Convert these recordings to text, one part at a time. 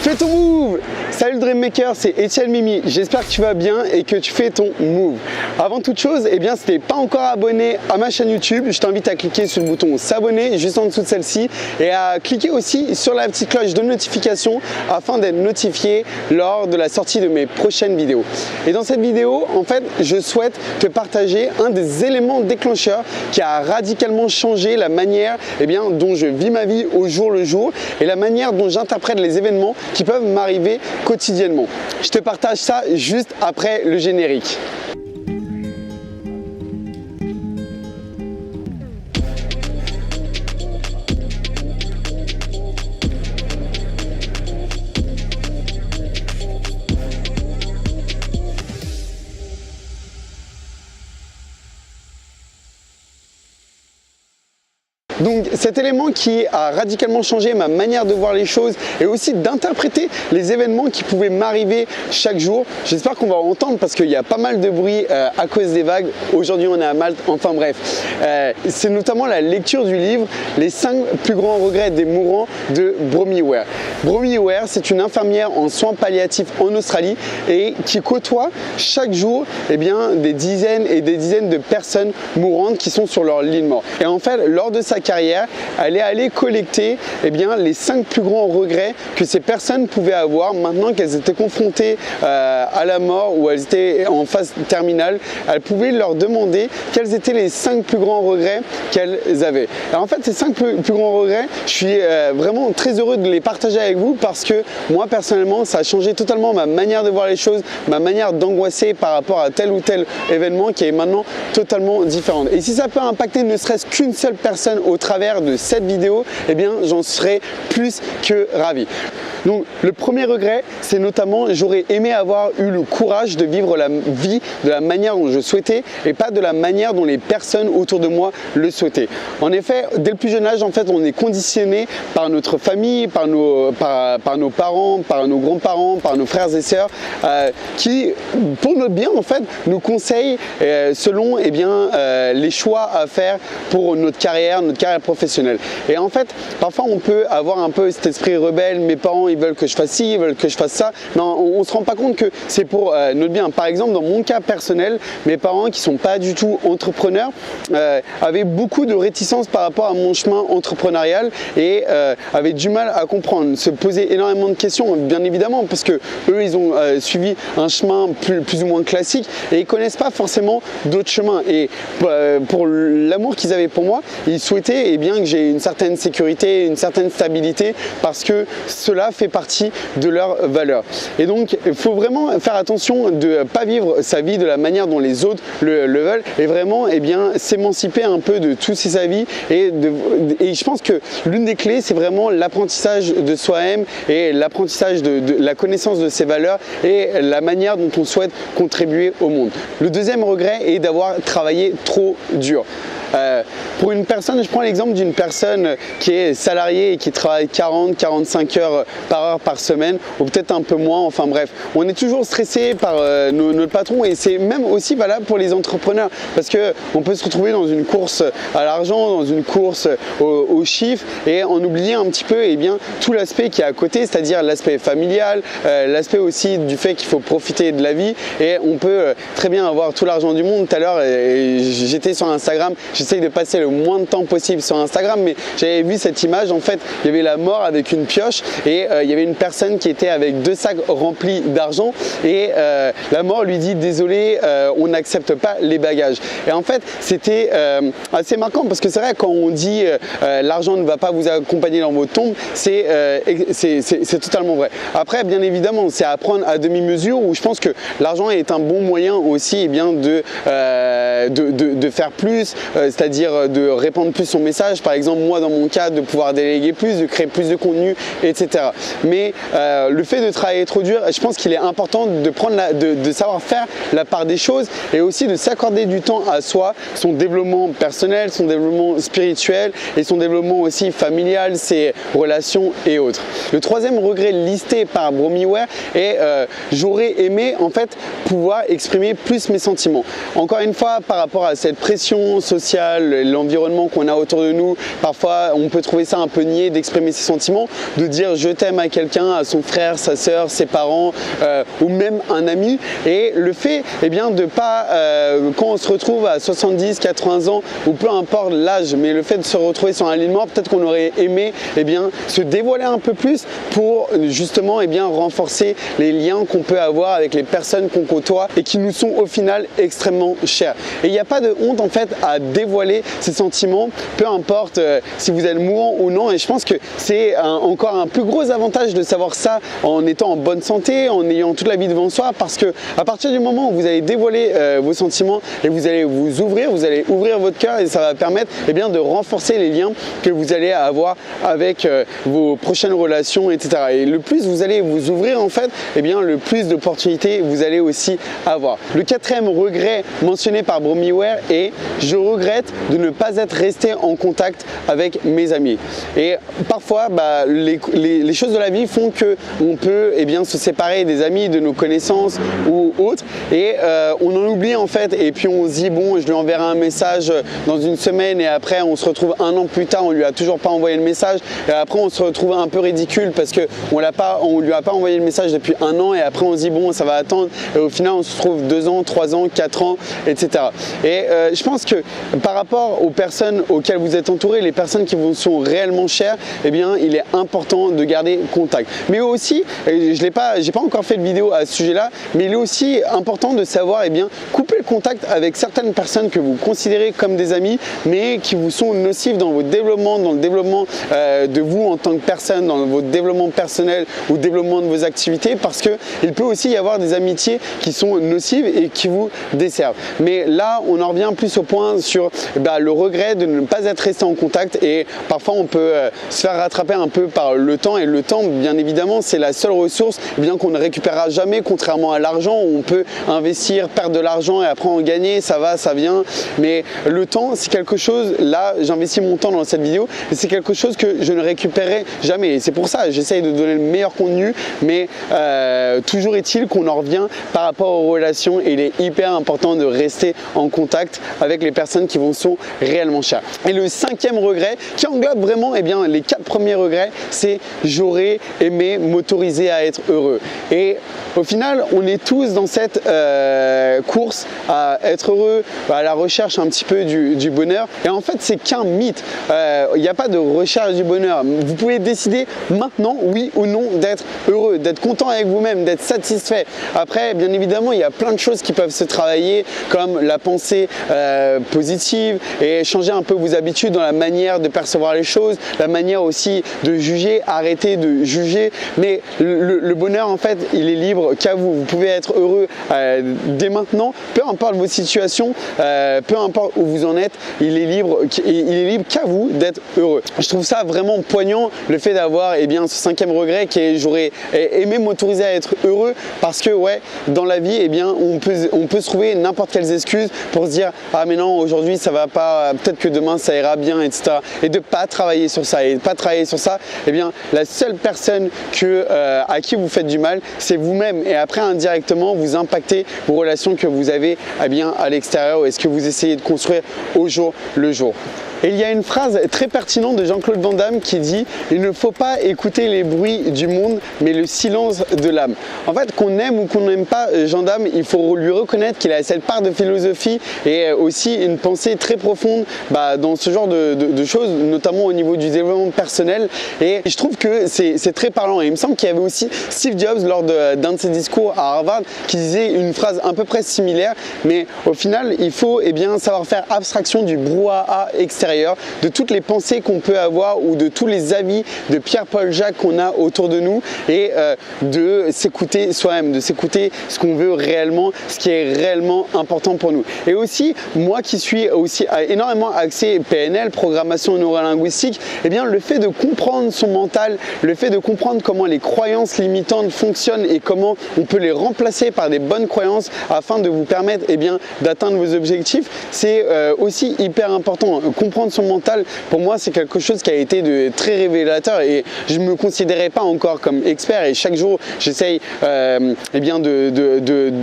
Fais ton move! Salut Dreammaker, c'est Etienne Mimi. J'espère que tu vas bien et que tu fais ton move. Avant toute chose, si tu n'es pas encore abonné à ma chaîne YouTube, je t'invite à cliquer sur le bouton s'abonner juste en dessous de celle-ci et à cliquer aussi sur la petite cloche de notification afin d'être notifié lors de la sortie de mes prochaines vidéos. Et dans cette vidéo, en fait, je souhaite te partager un des éléments déclencheurs qui a radicalement changé la manière dont je vis ma vie au jour le jour et la manière dont j'interprète les événements qui peuvent m'arriver quotidiennement. Je te partage ça juste après le générique. Donc cet élément qui a radicalement changé ma manière de voir les choses et aussi d'interpréter les événements qui pouvaient m'arriver chaque jour. J'espère qu'on va entendre parce qu'il y a pas mal de bruit à cause des vagues. Aujourd'hui on est à Malte, enfin bref. C'est notamment la lecture du livre « Les 5 plus grands regrets des mourants » de Bromi Ware. Bromi Ware, c'est une infirmière en soins palliatifs en Australie et qui côtoie chaque jour des dizaines et des dizaines de personnes mourantes qui sont sur leur lit de mort. Et en fait, lors de sa carrière, elle est allée collecter les 5 plus grands regrets que ces personnes pouvaient avoir maintenant qu'elles étaient confrontées à la mort ou elles étaient en phase terminale. Elle pouvait leur demander quels étaient les 5 plus grands regrets qu'elles avaient. Alors en fait, ces 5 plus grands regrets, je suis vraiment très heureux de les partager avec vous parce que moi personnellement, ça a changé totalement ma manière de voir les choses, ma manière d'angoisser par rapport à tel ou tel événement qui est maintenant totalement différente. Et si ça peut impacter ne serait-ce qu'une seule personne au travers de cette vidéo, j'en serais plus que ravi. Donc le premier regret, c'est notamment j'aurais aimé avoir eu le courage de vivre la vie de la manière dont je souhaitais et pas de la manière dont les personnes autour de moi le souhaitaient. En effet, dès le plus jeune âge, en fait, on est conditionné par notre famille, par nos parents, par nos grands-parents, par nos frères et sœurs qui, pour notre bien, en fait, nous conseillent selon les choix à faire pour notre carrière professionnelle. Et en fait, parfois on peut avoir un peu cet esprit rebelle, mes parents ils veulent que je fasse ci, ils veulent que je fasse ça, mais on ne se rend pas compte que c'est pour notre bien. Par exemple, dans mon cas personnel, mes parents qui sont pas du tout entrepreneurs avaient beaucoup de réticence par rapport à mon chemin entrepreneurial et avaient du mal à comprendre, se poser énormément de questions, bien évidemment, parce que eux ils ont suivi un chemin plus ou moins classique et ils connaissent pas forcément d'autres chemins. Et pour l'amour qu'ils avaient pour moi, ils souhaitaient que j'ai une certaine sécurité, une certaine stabilité parce que cela fait partie de leurs valeurs. Et donc il faut vraiment faire attention de ne pas vivre sa vie de la manière dont les autres le veulent et vraiment s'émanciper un peu de tous ces avis et je pense que l'une des clés c'est vraiment l'apprentissage de soi-même et l'apprentissage de la connaissance de ses valeurs et la manière dont on souhaite contribuer au monde. Le deuxième regret est d'avoir travaillé trop dur. Pour une personne, je prends l'exemple d'une personne qui est salariée et qui travaille 40-45 heures par semaine ou peut-être un peu moins, enfin bref. On est toujours stressé par notre patron et c'est même aussi valable pour les entrepreneurs parce qu'on peut se retrouver dans une course à l'argent, dans une course aux chiffres et en oublier un petit peu tout l'aspect qui est à côté, c'est-à-dire l'aspect familial, l'aspect aussi du fait qu'il faut profiter de la vie et on peut très bien avoir tout l'argent du monde. Tout à l'heure, j'étais sur Instagram, j'essaye de passer le moins de temps possible sur Instagram, mais j'avais vu cette image, en fait, il y avait la mort avec une pioche et il y avait une personne qui était avec 2 sacs remplis d'argent et la mort lui dit désolé, on n'accepte pas les bagages. Et en fait, c'était assez marquant parce que c'est vrai quand on dit l'argent ne va pas vous accompagner dans votre tombe, c'est totalement vrai. Après, bien évidemment, c'est à prendre à demi-mesure où je pense que l'argent est un bon moyen aussi de faire plus, c'est-à-dire de répandre plus son message. Par exemple, moi dans mon cas, de pouvoir déléguer plus, de créer plus de contenu, etc. Mais le fait de travailler trop dur, je pense qu'il est important de savoir faire la part des choses et aussi de s'accorder du temps à soi, son développement personnel, son développement spirituel et son développement aussi familial, ses relations et autres. Le troisième regret listé par Bromi Ware est j'aurais aimé en fait pouvoir exprimer plus mes sentiments. Encore une fois, par rapport à cette pression sociale social, l'environnement qu'on a autour de nous. Parfois, on peut trouver ça un peu niais d'exprimer ses sentiments, de dire je t'aime à quelqu'un, à son frère, sa sœur, ses parents ou même un ami. Et le fait de pas, quand on se retrouve à 70, 80 ans ou peu importe l'âge, mais le fait de se retrouver sur un lit de mort, peut-être qu'on aurait aimé se dévoiler un peu plus pour justement renforcer les liens qu'on peut avoir avec les personnes qu'on côtoie et qui nous sont au final extrêmement chères. Et il n'y a pas de honte en fait à dévoiler ses sentiments, peu importe si vous êtes mourant ou non. Et je pense que c'est encore un plus gros avantage de savoir ça en étant en bonne santé, en ayant toute la vie devant soi, parce que à partir du moment où vous allez dévoiler vos sentiments et vous allez vous ouvrir, vous allez ouvrir votre cœur et ça va permettre de renforcer les liens que vous allez avoir avec vos prochaines relations, etc. Et le plus vous allez vous ouvrir en fait, le plus d'opportunités vous allez aussi avoir. Le quatrième regret mentionné par Bromi Ware est « Je regrette de ne pas être resté en contact avec mes amis ». Et parfois, les choses de la vie font qu'on peut se séparer des amis, de nos connaissances ou autres, et on en oublie en fait, et puis on se dit bon, je lui enverrai un message dans une semaine, et après on se retrouve un an plus tard, on lui a toujours pas envoyé le message, et après on se retrouve un peu ridicule parce que on lui a pas envoyé le message depuis un an, et après on se dit bon, ça va attendre, et au final on se trouve 2 ans, 3 ans, 4 ans, etc. Et je pense que par rapport aux personnes auxquelles vous êtes entouré, les personnes qui vous sont réellement chères, il est important de garder contact. Mais aussi, j'ai pas encore fait de vidéo à ce sujet-là, mais il est aussi important de savoir couper le contact avec certaines personnes que vous considérez comme des amis, mais qui vous sont nocives dans votre développement, dans le développement de vous en tant que personne, dans votre développement personnel ou développement de vos activités, parce qu'il peut aussi y avoir des amitiés qui sont nocives et qui vous desservent. Mais là, on en revient plus au point sur le regret de ne pas être resté en contact, et parfois on peut se faire rattraper un peu par le temps, et le temps, bien évidemment, c'est la seule ressource qu'on ne récupérera jamais, contrairement à l'argent où on peut investir, perdre de l'argent et après en gagner, ça va, ça vient. Mais le temps, c'est quelque chose, là j'investis mon temps dans cette vidéo, et c'est quelque chose que je ne récupérerai jamais. Et c'est pour ça, j'essaye de donner le meilleur contenu, mais toujours est-il qu'on en revient par rapport aux relations, et il est hyper important de rester en contact avec les personnes qui vous sont réellement chères. Et le 5e regret, qui englobe vraiment les 4 premiers regrets, c'est j'aurais aimé m'autoriser à être heureux. Et au final, on est tous dans cette course à être heureux, à la recherche un petit peu du bonheur. Et en fait, c'est qu'un mythe. Il n'y a pas de recherche du bonheur. Vous pouvez décider maintenant, oui ou non, d'être heureux, d'être content avec vous-même, d'être satisfait. Après, bien évidemment, il y a plein de choses qui peuvent se travailler, comme la pensée positive, et changer un peu vos habitudes dans la manière de percevoir les choses, la manière aussi de juger, arrêter de juger. Mais le bonheur, en fait, il est libre qu'à vous. Vous pouvez être heureux dès maintenant, peu importe vos situations, peu importe où vous en êtes, il est libre qu'à vous d'être heureux. Je trouve ça vraiment poignant, le fait d'avoir ce 5e regret qui est j'aurais aimé m'autoriser à être heureux, parce que dans la vie, on peut se trouver n'importe quelles excuses pour se dire ah mais non, aujourd'hui ça va pas, peut-être que demain ça ira bien, etc. Et de pas travailler sur ça, la seule personne à qui vous faites du mal, c'est vous-même, et après indirectement vous impactez vos relations que vous avez à l'extérieur, et ce que vous essayez de construire au jour le jour. Et il y a une phrase très pertinente de Jean-Claude Van Damme qui dit « Il ne faut pas écouter les bruits du monde, mais le silence de l'âme ». En fait, qu'on aime ou qu'on n'aime pas Jean Damme, il faut lui reconnaître qu'il a cette part de philosophie et aussi une pensée très profonde dans ce genre de choses, notamment au niveau du développement personnel. Et je trouve que c'est très parlant. Et il me semble qu'il y avait aussi Steve Jobs lors d'un de ses discours à Harvard qui disait une phrase à peu près similaire, mais au final, il faut savoir faire abstraction du brouhaha extérieur, de toutes les pensées qu'on peut avoir ou de tous les avis de Pierre-Paul Jacques qu'on a autour de nous, et de s'écouter soi-même, de s'écouter ce qu'on veut réellement, ce qui est réellement important pour nous. Et aussi, moi qui suis aussi énormément axé PNL, programmation neurolinguistique, le fait de comprendre son mental, le fait de comprendre comment les croyances limitantes fonctionnent et comment on peut les remplacer par des bonnes croyances afin de vous permettre d'atteindre vos objectifs, c'est aussi hyper important. Comprendre comprendre son mental, pour moi, c'est quelque chose qui a été de très révélateur et je ne me considérais pas encore comme expert et chaque jour, j'essaye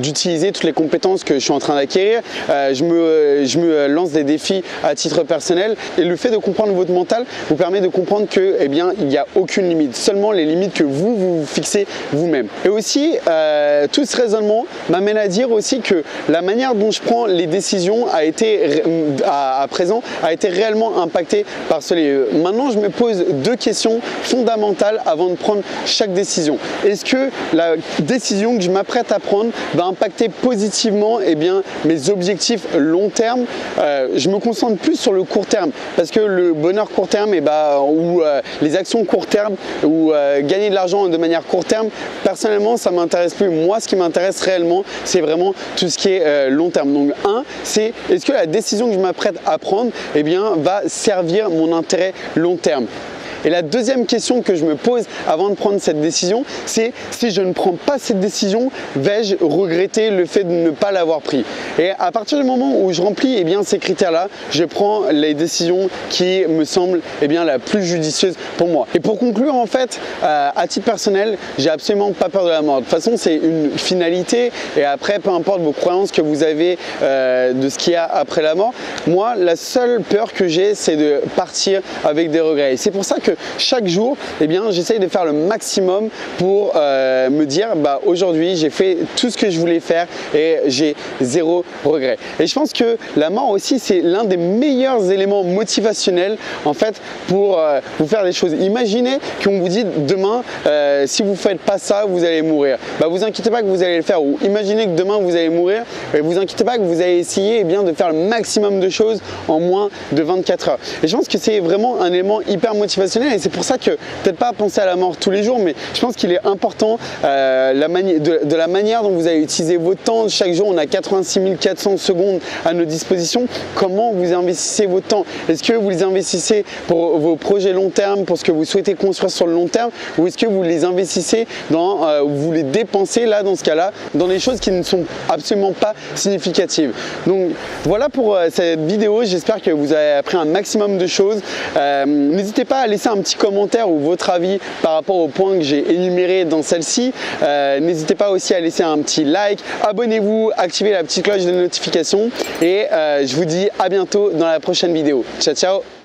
d'utiliser toutes les compétences que je suis en train d'acquérir. Je me lance des défis à titre personnel et le fait de comprendre votre mental vous permet de comprendre que il n'y a aucune limite, seulement les limites que vous fixez vous-même. Et aussi, tout ce raisonnement m'amène à dire aussi que la manière dont je prends les décisions à présent a été réellement impactée par cela. Maintenant, je me pose deux questions fondamentales avant de prendre chaque décision. Est-ce que la décision que je m'apprête à prendre va impacter positivement mes objectifs long terme? Je me concentre plus sur le court terme parce que le bonheur court terme ou les actions court terme ou gagner de l'argent de manière court terme, personnellement, ça m'intéresse plus. Moi, ce qui m'intéresse réellement, c'est vraiment tout ce qui est long terme. Donc, c'est est-ce que la décision que je m'apprête à prendre va servir mon intérêt long terme? Et la deuxième question que je me pose avant de prendre cette décision, c'est si je ne prends pas cette décision, vais-je regretter le fait de ne pas l'avoir pris? Et à partir du moment où je remplis ces critères-là, je prends les décisions qui me semblent la plus judicieuse pour moi. Et pour conclure, en fait, à titre personnel, j'ai absolument pas peur de la mort. De toute façon, c'est une finalité et après, peu importe vos croyances que vous avez de ce qu'il y a après la mort, moi, la seule peur que j'ai, c'est de partir avec des regrets. Et c'est pour ça que chaque jour, j'essaye de faire le maximum pour me dire aujourd'hui, j'ai fait tout ce que je voulais faire et j'ai zéro regret. Et je pense que la mort aussi, c'est l'un des meilleurs éléments motivationnels en fait pour vous faire des choses. Imaginez qu'on vous dit demain, si vous ne faites pas ça, vous allez mourir. Vous inquiétez pas que vous allez le faire. Ou imaginez que demain, vous allez mourir et vous inquiétez pas que vous allez essayer de faire le maximum de choses en moins de 24 heures. Et je pense que c'est vraiment un élément hyper motivationnel. Et c'est pour ça que, peut-être pas penser à la mort tous les jours, mais je pense qu'il est important de la manière dont vous allez utiliser votre temps. Chaque jour, on a 86 400 secondes à nos dispositions. Comment vous investissez votre temps? Est-ce que vous les investissez pour vos projets long terme, pour ce que vous souhaitez construire sur le long terme, ou est-ce que vous les investissez vous les dépensez là, dans ce cas-là, dans des choses qui ne sont absolument pas significatives? Donc voilà pour cette vidéo. J'espère que vous avez appris un maximum de choses. N'hésitez pas à laisser un petit commentaire ou votre avis par rapport aux points que j'ai énumérés dans celle-ci. N'hésitez pas aussi à laisser un petit like, abonnez-vous, activez la petite cloche de notification et je vous dis à bientôt dans la prochaine vidéo. Ciao ciao.